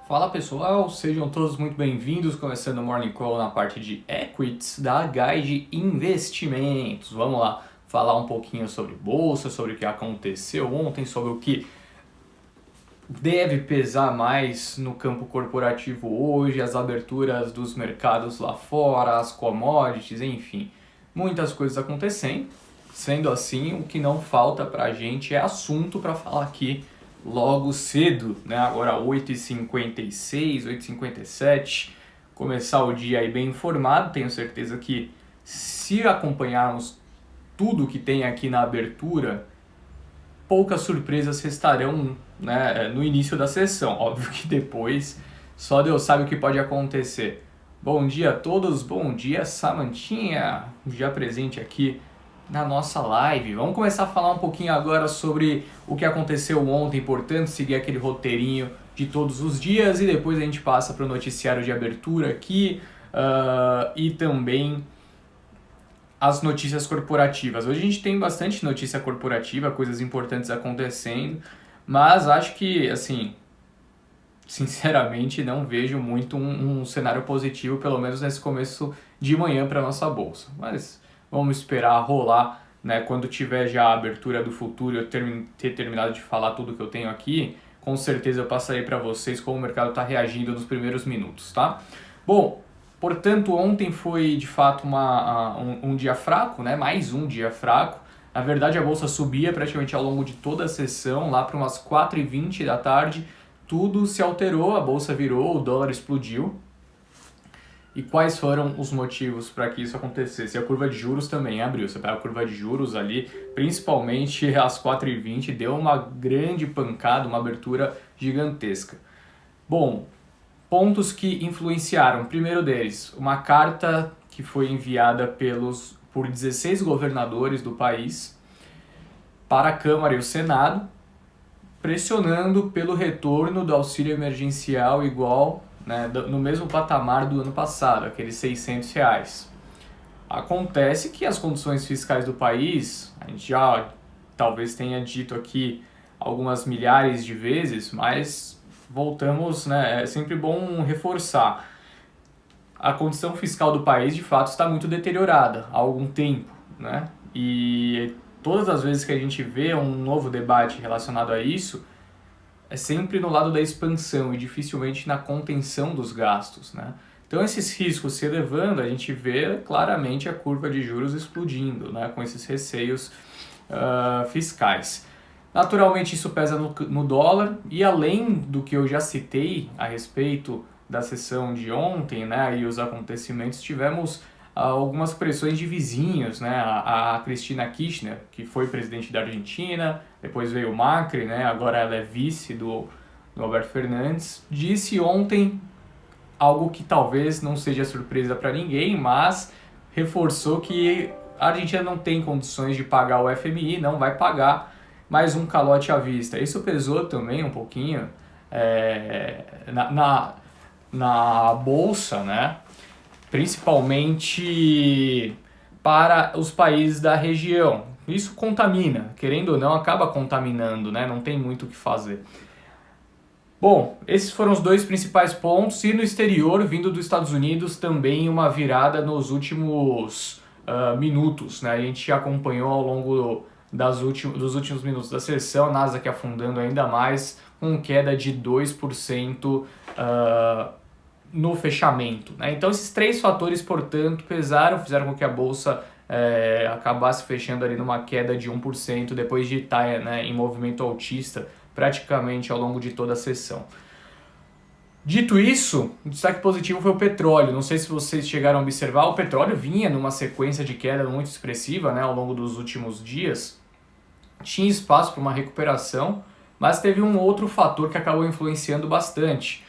Fala pessoal, sejam todos muito bem-vindos, começando o Morning Call na parte de Equities da Guide Investimentos. Vamos lá falar um pouquinho sobre bolsa, sobre o que aconteceu ontem, sobre o que deve pesar mais no campo corporativo hoje, as aberturas dos mercados lá fora, as commodities, enfim, muitas coisas acontecendo. Sendo assim, o que não falta pra gente é assunto para falar aqui logo cedo, né? Agora 8h56, 8h57, começar o dia aí bem informado. Tenho certeza que se acompanharmos tudo que tem aqui na abertura, poucas surpresas restarão, né, no início da sessão. Óbvio que depois só Deus sabe o que pode acontecer. Bom dia a todos, bom dia Samantinha, já presente aqui na nossa live. Vamos começar a falar um pouquinho agora sobre o que aconteceu ontem, portanto, seguir aquele roteirinho de todos os dias e depois a gente passa para o noticiário de abertura aqui e também as notícias corporativas. Hoje a gente tem bastante notícia corporativa, coisas importantes acontecendo, mas acho que, assim, sinceramente não vejo muito um cenário positivo, pelo menos nesse começo de manhã para a nossa bolsa. Mas vamos esperar rolar, né? Quando tiver já a abertura do futuro, eu ter terminado de falar tudo que eu tenho aqui, com certeza eu passarei para vocês como o mercado está reagindo nos primeiros minutos, tá? Bom, portanto, ontem foi de fato um dia fraco, né? Mais um dia fraco. Na verdade, a bolsa subia praticamente ao longo de toda a sessão, lá para umas 4h20 da tarde, tudo se alterou, a bolsa virou, o dólar explodiu. E quais foram os motivos para que isso acontecesse? A curva de juros também abriu. Você pega a curva de juros ali, principalmente às 4h20, deu uma grande pancada, uma abertura gigantesca. Bom, pontos que influenciaram. Primeiro deles, uma carta que foi enviada por 16 governadores do país para a Câmara e o Senado, pressionando pelo retorno do auxílio emergencial igual, né, no mesmo patamar do ano passado, aqueles R$600. Acontece que as condições fiscais do país, a gente já talvez tenha dito aqui algumas milhares de vezes, mas voltamos, né, é sempre bom reforçar. A condição fiscal do país, de fato, está muito deteriorada há algum tempo, né? E todas as vezes que a gente vê um novo debate relacionado a isso, é sempre no lado da expansão e dificilmente na contenção dos gastos, né? Então, esses riscos se elevando, a gente vê claramente a curva de juros explodindo, né? Com esses receios fiscais. Naturalmente, isso pesa no dólar e além do que eu já citei a respeito da sessão de ontem, né, e os acontecimentos, tivemos algumas pressões de vizinhos, né? A Cristina Kirchner, que foi presidente da Argentina, depois veio o Macri, né? Agora ela é vice do Alberto Fernandes, disse ontem algo que talvez não seja surpresa para ninguém, mas reforçou que a Argentina não tem condições de pagar o FMI, não vai pagar mais um calote à vista. Isso pesou também um pouquinho na bolsa, né? Principalmente para os países da região. Isso contamina, querendo ou não, acaba contaminando, né? Não tem muito o que fazer. Bom, esses foram os dois principais pontos. E no exterior, vindo dos Estados Unidos, também uma virada nos últimos minutos, né? A gente acompanhou ao longo dos últimos minutos da sessão, a Nasdaq afundando ainda mais, com queda de 2% no fechamento, né? Então esses três fatores, portanto, fizeram com que a bolsa acabasse fechando ali numa queda de 1% depois de estar, né, em movimento altista praticamente ao longo de toda a sessão. Dito isso, o destaque positivo foi o petróleo. Não sei se vocês chegaram a observar, o petróleo vinha numa sequência de queda muito expressiva, né, ao longo dos últimos dias. Tinha espaço para uma recuperação, mas teve um outro fator que acabou influenciando bastante.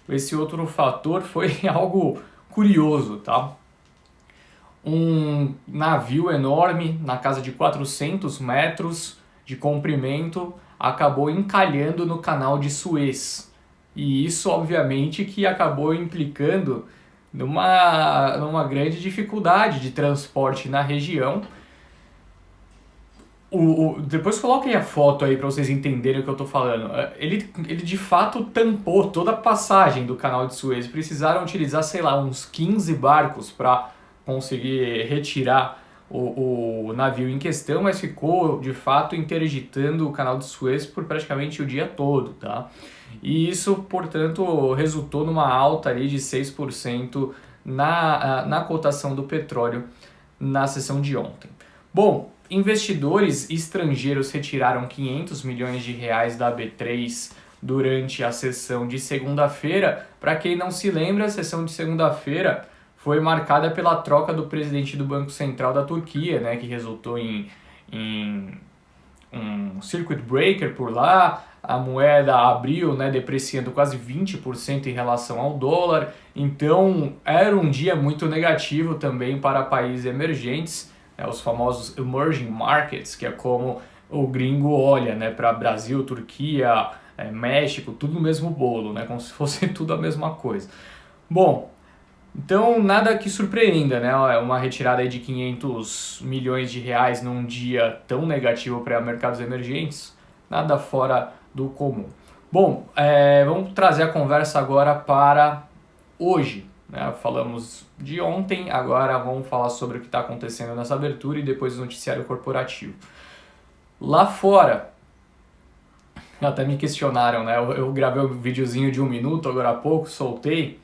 Esse outro fator foi algo curioso, tá? Um navio enorme, na casa de 400 metros de comprimento, acabou encalhando no canal de Suez. E isso, obviamente, que acabou implicando numa grande dificuldade de transporte na região. Depois coloquem a foto aí para vocês entenderem o que eu tô falando. Ele de fato tampou toda a passagem do canal de Suez. Precisaram utilizar, sei lá, uns 15 barcos para conseguir retirar o navio em questão, mas ficou de fato interditando o canal de Suez por praticamente o dia todo, tá? E isso, portanto, resultou numa alta ali de 6% na cotação do petróleo na sessão de ontem. Bom, investidores estrangeiros retiraram 500 milhões de reais da B3 durante a sessão de segunda-feira. Para quem não se lembra, a sessão de segunda-feira foi marcada pela troca do presidente do Banco Central da Turquia, né, que resultou em um circuit breaker por lá. A moeda abriu, né, depreciando quase 20% em relação ao dólar. Então, era um dia muito negativo também para países emergentes, os famosos emerging markets, que é como o gringo olha, né, para Brasil, Turquia, México, tudo no mesmo bolo, né, como se fosse tudo a mesma coisa. Bom, então nada que surpreenda, né, uma retirada aí de 500 milhões de reais num dia tão negativo para mercados emergentes, nada fora do comum. Bom, vamos trazer a conversa agora para hoje. Falamos de ontem, agora vamos falar sobre o que está acontecendo nessa abertura e depois o noticiário corporativo. Lá fora, até me questionaram, né? Eu gravei um videozinho de 1 minuto agora há pouco, soltei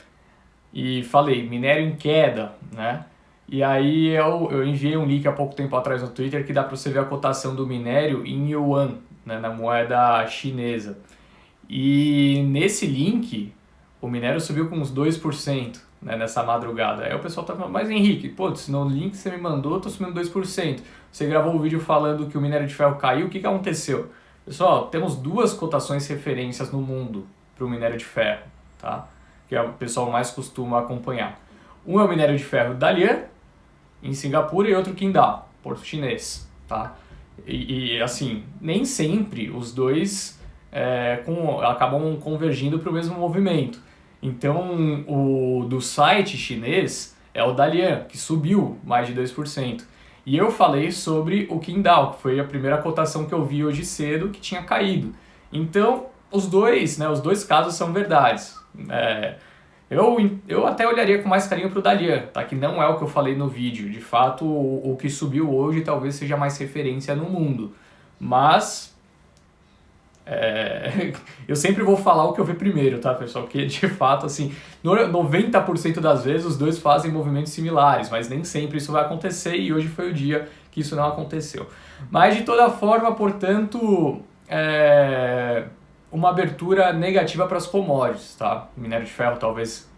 e falei, minério em queda, né? E aí eu enviei um link há pouco tempo atrás no Twitter que dá para você ver a cotação do minério em yuan, né, na moeda chinesa. E nesse link, o minério subiu com uns 2%. Né, nessa madrugada. Aí o pessoal tá falando, mas Henrique, pô, no link que você me mandou, tô subindo 2%. Você gravou um vídeo falando que o minério de ferro caiu, o que aconteceu? Pessoal, temos duas cotações referências no mundo para o minério de ferro, tá? Que é o pessoal mais costuma acompanhar. Um é o minério de ferro Dalian, em Singapura, e outro Qingdao, porto chinês, tá? E assim, nem sempre os dois acabam convergindo para o mesmo movimento. Então, o do site chinês é o Dalian, que subiu mais de 2%. E eu falei sobre o Qingdao, que foi a primeira cotação que eu vi hoje cedo, que tinha caído. Então, os dois casos são verdades. Eu até olharia com mais carinho para o Dalian, tá? Que não é o que eu falei no vídeo. De fato, o que subiu hoje talvez seja mais referência no mundo. Mas eu sempre vou falar o que eu vi primeiro, tá, pessoal? Porque, de fato, assim, 90% das vezes os dois fazem movimentos similares, mas nem sempre isso vai acontecer e hoje foi o dia que isso não aconteceu. Mas, de toda forma, portanto, uma abertura negativa para as commodities, tá? O minério de ferro talvez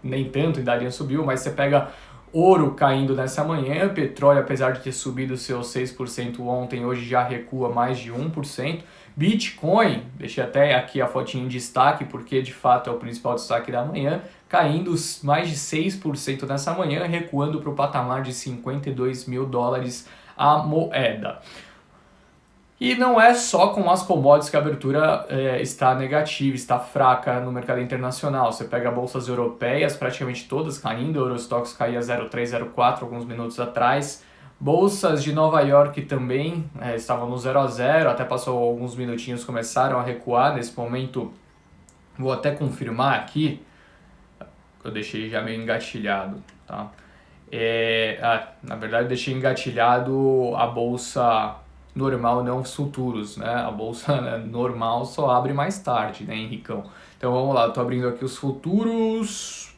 nem tanto, ainda Dalian subiu, mas você pega ouro caindo nessa manhã, petróleo, apesar de ter subido seus 6% ontem, hoje já recua mais de 1%. Bitcoin, deixei até aqui a fotinha em destaque, porque de fato é o principal destaque da manhã, caindo mais de 6% nessa manhã, recuando para o patamar de 52 mil dólares a moeda. E não é só com as commodities que a abertura está negativa, está fraca no mercado internacional. Você pega bolsas europeias, praticamente todas caindo, o Eurostoxx caía 0,3, 0,4 alguns minutos atrás. Bolsas de Nova York também estavam no 0 a 0, até passou alguns minutinhos, começaram a recuar. Nesse momento, vou até confirmar aqui, eu deixei já meio engatilhado, tá? Na verdade, eu deixei engatilhado a bolsa normal, não os futuros, né? A bolsa normal só abre mais tarde, né, Henricão? Então vamos lá, eu tô abrindo aqui os futuros.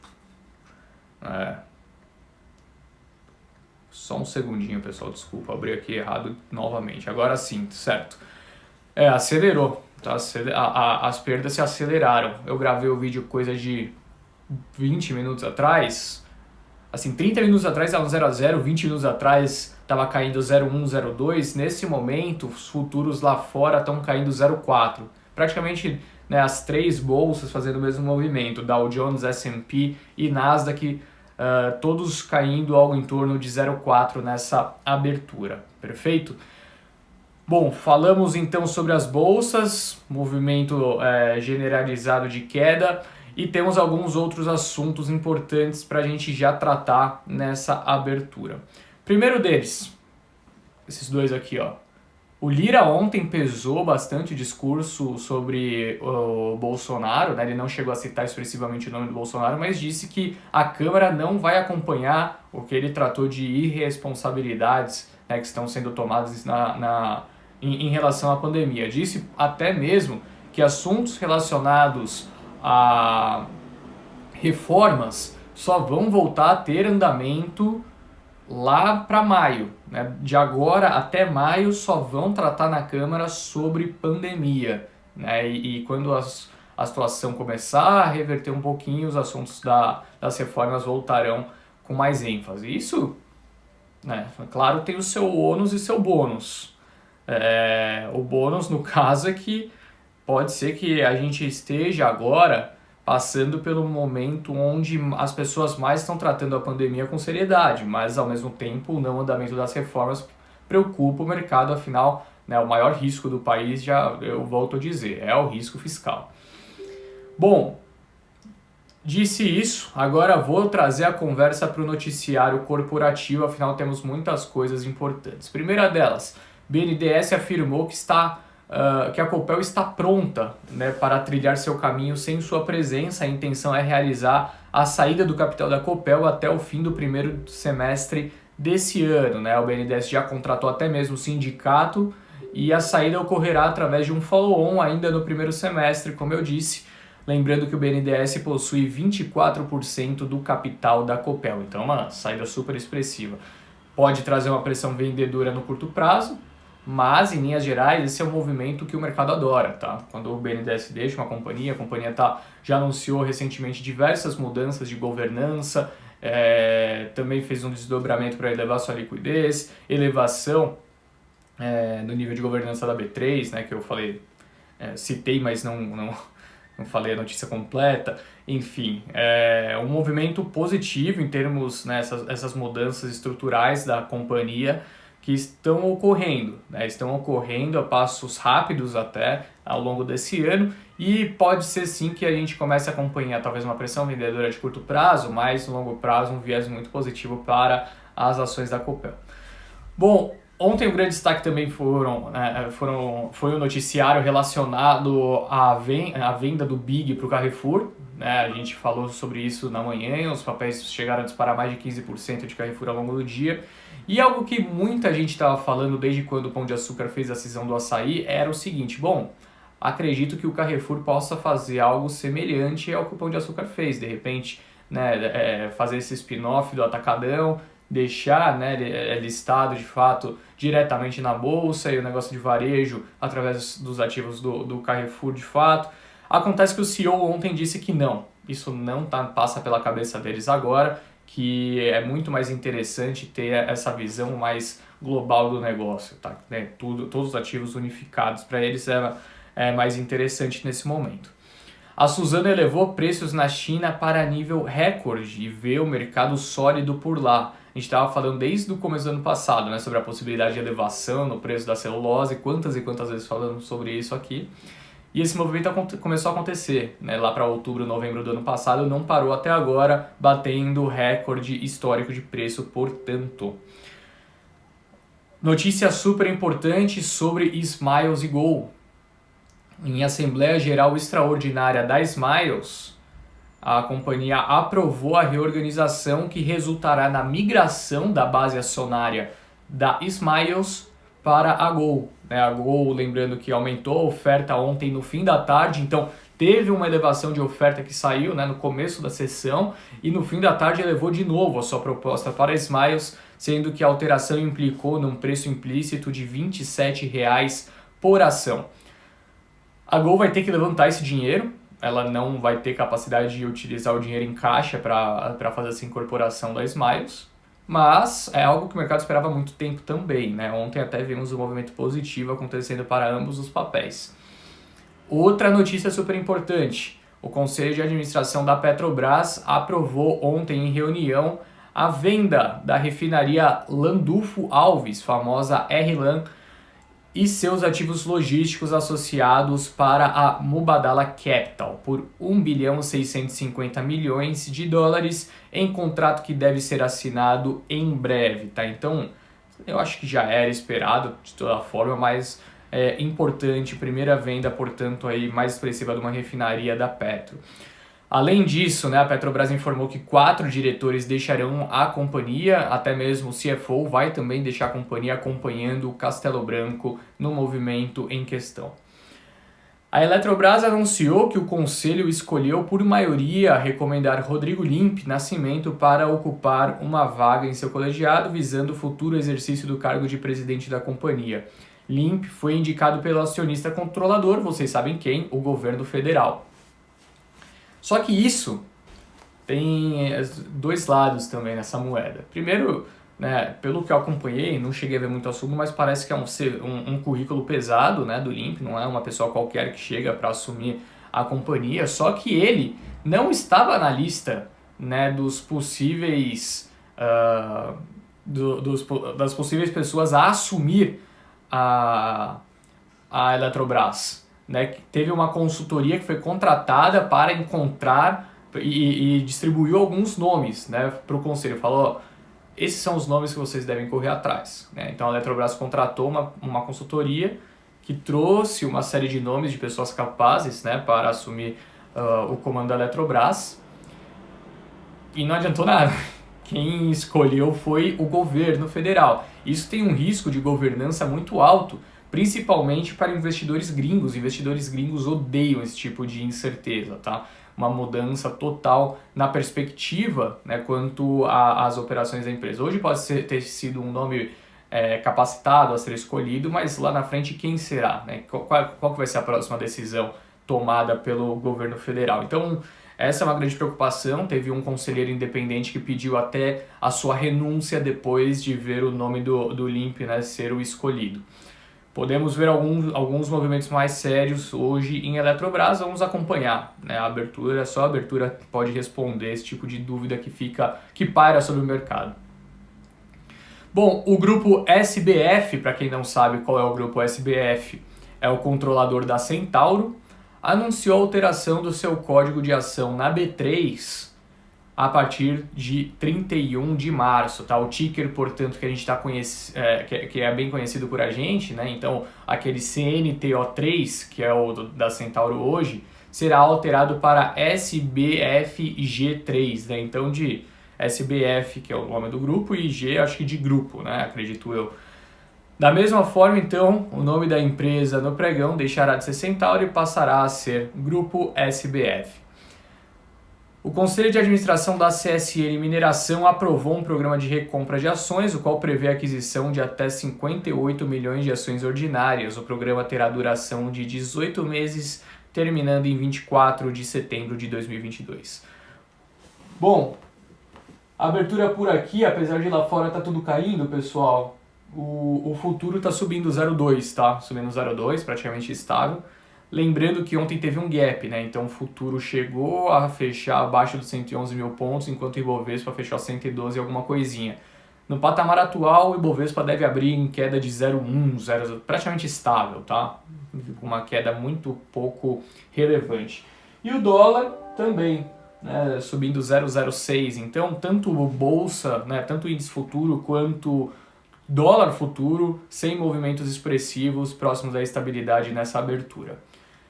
Só um segundinho, pessoal, desculpa, abri aqui errado novamente. Agora sim, certo. Acelerou, tá? As perdas se aceleraram. Eu gravei o vídeo coisa de 20 minutos atrás. Assim, 30 minutos atrás estava no 0 a 0, 20 minutos atrás estava caindo 0,1, 0,2. Nesse momento, os futuros lá fora estão caindo 0,4. Praticamente, né, as três bolsas fazendo o mesmo movimento. Dow Jones, S&P e Nasdaq, todos caindo algo em torno de 0,4 nessa abertura. Perfeito? Bom, falamos então sobre as bolsas, movimento generalizado de queda. E temos alguns outros assuntos importantes para a gente já tratar nessa abertura. Primeiro deles, esses dois aqui, ó. O Lira ontem pesou bastante o discurso sobre o Bolsonaro, né? Ele não chegou a citar expressivamente o nome do Bolsonaro, mas disse que a Câmara não vai acompanhar o que ele tratou de irresponsabilidades, né, que estão sendo tomadas em relação à pandemia. Disse até mesmo que assuntos relacionados a reformas só vão voltar a ter andamento lá para maio, né? De agora até maio só vão tratar na Câmara sobre pandemia, né? E quando a situação começar a reverter um pouquinho, os assuntos das reformas voltarão com mais ênfase. Isso, né, claro, tem o seu ônus e seu bônus. O bônus, no caso, é que pode ser que a gente esteja agora passando pelo momento onde as pessoas mais estão tratando a pandemia com seriedade, mas ao mesmo tempo o não andamento das reformas preocupa o mercado, afinal, né, o maior risco do país, já eu volto a dizer, é o risco fiscal. Bom, disse isso, agora vou trazer a conversa para o noticiário corporativo, afinal temos muitas coisas importantes. Primeira delas, BNDES afirmou que a Copel está pronta, né, para trilhar seu caminho sem sua presença. A intenção é realizar a saída do capital da Copel até o fim do primeiro semestre desse ano, né? O BNDES já contratou até mesmo o sindicato e a saída ocorrerá através de um follow-on ainda no primeiro semestre, como eu disse. Lembrando que o BNDES possui 24% do capital da Copel, então uma saída super expressiva. Pode trazer uma pressão vendedora no curto prazo, mas, em linhas gerais, esse é um movimento que o mercado adora, tá? Quando o BNDES deixa uma companhia, a companhia já anunciou recentemente diversas mudanças de governança, também fez um desdobramento para elevar sua liquidez, elevação no nível de governança da B3, né, que eu falei, citei, mas não falei a notícia completa. Enfim, é um movimento positivo em termos, né, essas mudanças estruturais da companhia, que estão ocorrendo, né? Estão ocorrendo a passos rápidos até ao longo desse ano, e pode ser sim que a gente comece a acompanhar talvez uma pressão vendedora de curto prazo, mas no longo prazo um viés muito positivo para as ações da Copel. Bom, ontem o grande destaque também foi o noticiário relacionado à venda do BIG para o Carrefour, né? A gente falou sobre isso na manhã, os papéis chegaram a disparar mais de 15% de Carrefour ao longo do dia. E algo que muita gente estava falando desde quando o Pão de Açúcar fez a cisão do açaí era o seguinte: bom, acredito que o Carrefour possa fazer algo semelhante ao que o Pão de Açúcar fez, de repente, né, fazer esse spin-off do Atacadão, deixar, né, listado de fato diretamente na bolsa e o negócio de varejo através dos ativos do Carrefour de fato. Acontece que o CEO ontem disse que não, isso não passa pela cabeça deles agora, que é muito mais interessante ter essa visão mais global do negócio, tá? Todos os ativos unificados para eles é mais interessante nesse momento. A Suzano elevou preços na China para nível recorde e vê o mercado sólido por lá. A gente estava falando desde o começo do ano passado, né, sobre a possibilidade de elevação no preço da celulose, quantas e quantas vezes falamos sobre isso aqui. E esse movimento começou a acontecer, né, lá para outubro, novembro do ano passado, não parou até agora, batendo recorde histórico de preço, portanto. Notícia super importante sobre Smiles e Gol. Em Assembleia Geral Extraordinária da Smiles, a companhia aprovou a reorganização que resultará na migração da base acionária da Smiles para a Gol. A Gol, lembrando que aumentou a oferta ontem no fim da tarde, então teve uma elevação de oferta que saiu, né, no começo da sessão, e no fim da tarde elevou de novo a sua proposta para a Smiles, sendo que a alteração implicou num preço implícito de R$ 27,00 por ação. A Gol vai ter que levantar esse dinheiro, ela não vai ter capacidade de utilizar o dinheiro em caixa para fazer essa incorporação da Smiles, mas é algo que o mercado esperava há muito tempo também, né? Ontem até vimos um movimento positivo acontecendo para ambos os papéis. Outra notícia super importante: o Conselho de Administração da Petrobras aprovou ontem em reunião a venda da refinaria Landulfo Alves, famosa RLAM, e seus ativos logísticos associados para a Mubadala Capital por $1,650 bilhões em contrato que deve ser assinado em breve, tá? Então, eu acho que já era esperado de toda forma, mas é importante, primeira venda, portanto, aí mais expressiva de uma refinaria da Petro. Além disso, né, a Petrobras informou que 4 diretores deixarão a companhia, até mesmo o CFO vai também deixar a companhia acompanhando o Castelo Branco no movimento em questão. A Eletrobras anunciou que o conselho escolheu por maioria recomendar Rodrigo Limp Nascimento para ocupar uma vaga em seu colegiado, visando o futuro exercício do cargo de presidente da companhia. Limp foi indicado pelo acionista controlador, vocês sabem quem? O governo federal. Só que isso tem dois lados também nessa moeda. Primeiro, né, pelo que eu acompanhei, não cheguei a ver muito assunto, mas parece que é um currículo pesado, né, do Limp, não é uma pessoa qualquer que chega para assumir a companhia, só que ele não estava na lista, né, dos possíveis, das possíveis pessoas a assumir a Eletrobras. Né, teve uma consultoria que foi contratada para encontrar e distribuiu alguns nomes, né, para o conselho. Falou, esses são os nomes que vocês devem correr atrás. Né? Então a Eletrobras contratou uma consultoria que trouxe uma série de nomes de pessoas capazes, né, para assumir o comando da Eletrobras. E não adiantou nada. Quem escolheu foi o governo federal. Isso tem um risco de governança muito alto, principalmente para investidores gringos. Investidores gringos odeiam esse tipo de incerteza, tá? Uma mudança total na perspectiva, né, quanto às operações da empresa. Hoje pode ter sido um nome capacitado a ser escolhido, mas lá na frente quem será? Né? Qual que vai ser a próxima decisão tomada pelo governo federal? Então, essa é uma grande preocupação. Teve um conselheiro independente que pediu até a sua renúncia depois de ver o nome do Limp, né, ser o escolhido. Podemos ver alguns movimentos mais sérios hoje em Eletrobras, vamos acompanhar. Né? A abertura, só a abertura pode responder esse tipo de dúvida que paira sobre o mercado. Bom, o grupo SBF, para quem não sabe qual é o grupo SBF, é o controlador da Centauro, anunciou a alteração do seu código de ação na B3 a partir de 31 de março, tá? O ticker, portanto, que a gente está que é bem conhecido por a gente, né? Então, aquele CNTO3, que é o da Centauro hoje, será alterado para SBFG3, né? Então, de SBF, que é o nome do grupo, e G, acho que de grupo, né? Acredito eu. Da mesma forma, então, o nome da empresa no pregão deixará de ser Centauro e passará a ser Grupo SBF. O Conselho de Administração da CSN Mineração aprovou um programa de recompra de ações, o qual prevê a aquisição de até 58 milhões de ações ordinárias. O programa terá duração de 18 meses, terminando em 24 de setembro de 2022. Bom, abertura por aqui, apesar de lá fora tá tudo caindo, pessoal, o futuro tá subindo 0,2, tá? Subindo 0,2, praticamente estável. Lembrando que ontem teve um gap, né? Então o futuro chegou a fechar abaixo dos 111 mil pontos, enquanto o Ibovespa fechou a 112 e alguma coisinha. No patamar atual, o Ibovespa deve abrir em queda de 0,1, praticamente estável, tá? Uma queda muito pouco relevante. E o dólar também, né? Subindo 0,06. Então, tanto o bolsa, né? Tanto o índice futuro quanto dólar futuro, sem movimentos expressivos, próximos da estabilidade nessa abertura.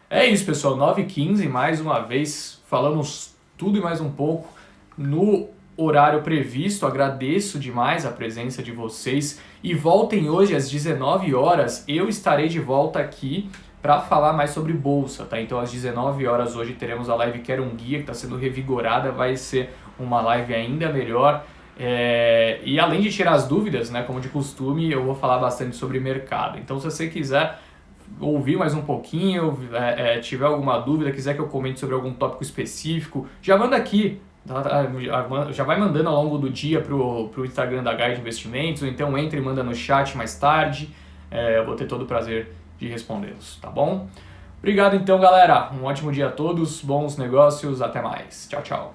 É isso, pessoal, 9h15, mais uma vez, falamos tudo e mais um pouco no horário previsto. Agradeço demais a presença de vocês e voltem hoje às 19 horas, eu estarei de volta aqui para falar mais sobre bolsa, tá? Então às 19 horas hoje teremos a live Quero um Guia, que está sendo revigorada, vai ser uma live ainda melhor. E além de tirar as dúvidas, né, como de costume, eu vou falar bastante sobre mercado. Então se você quiser ouvir mais um pouquinho, tiver alguma dúvida, quiser que eu comente sobre algum tópico específico, já manda aqui, já vai mandando ao longo do dia pro Instagram da Guide Investimentos, ou então entre e manda no chat mais tarde, eu vou ter todo o prazer de respondê-los, tá bom? Obrigado então, galera, um ótimo dia a todos, bons negócios, até mais, tchau, tchau.